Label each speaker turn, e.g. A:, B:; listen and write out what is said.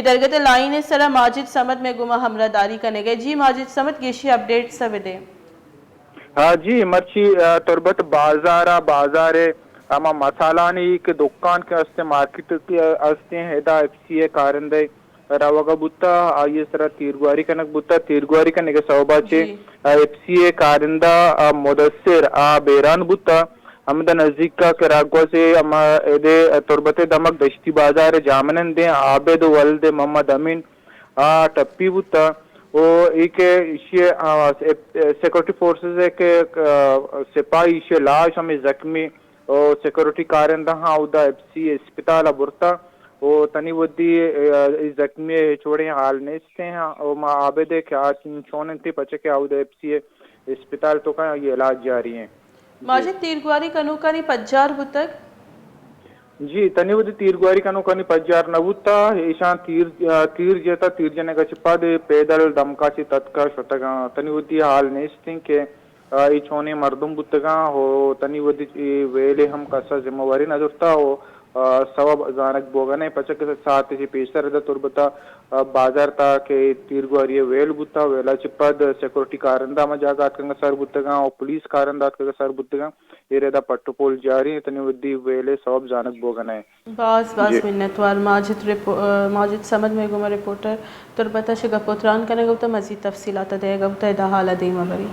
A: दरगत line इस तरह माजिद समद में गुमा हमरादारी करने गए। जी माजिद समद गेशी अपडेट सब दे।
B: हाँ जी मर्ची तुरबत बाजारे अमा मसालानी के दुकान के अस्ते मार्केट के अस्ते हेदा एफसीए कारंदे रवगा बुत्ता ये सरा तीरगुआरी कनक बुत्ता तीरगुआरी कने के सौबाचे
A: जी
B: एफसीए कारिंदा मुदस्सिर बेरान बुत्ता हमदा नजदीक का करागवा से अमा एदे तुरबते दमक दश्ती बाजार जामनन दे आबेद वल्द मोहम्मद अमीन टप्पी बुत्ता वो एक इशे सिक्योरिटी फोर्सेस है के सिपाही इशे लाश हमें जख्मी और सिक्योरिटी कारिंदा हाँ उदा एफसी अस्पताल बुरता वो तनी वद्दी जख्मी छोड़े हाल नेस्ते हैं और माँ आबेदे के आज छोने थी पचे के आउदा एफसी अस्पताल तो का ये इलाज जारी है जी
A: माजिद तीरगुआरी कनूकानी पज्जार बुतक
B: जी तनिवद तीरगुआरी कनो कनी पज्जार नवुत्ता ईशान तीर जेता तीर जने का चिपादे पेदल दमकाची तत्का शतगा तनिवदी हाल नेस्टिंग के ई छोने मर्दुम बुत्तगा हो तनिवदी वेले हम कसा जिम्मेवारी नजुरता हो सबब जानक बोगने पचक के साथ ही पेशर द तुरबता बाजार ता के तीरगुआरी वेल बुत्ता वेला चिपद सिक्योरिटी कारंदा म जागा अतकंगा सर बुत्तगा और पुलिस कारंदा अतकंगा सर बुत्तगा इरेदा पट्टुपोल जारी तनिवदी वेले सबब जानक बोगने
A: बस बस
B: जी
A: मिन्नतवार माजिद समद में गुमा रिपोर्टर तुरबता शिगा पोतरान कने गौता मजीद तफसीलात देगा गौता दा हाल दे मबरी।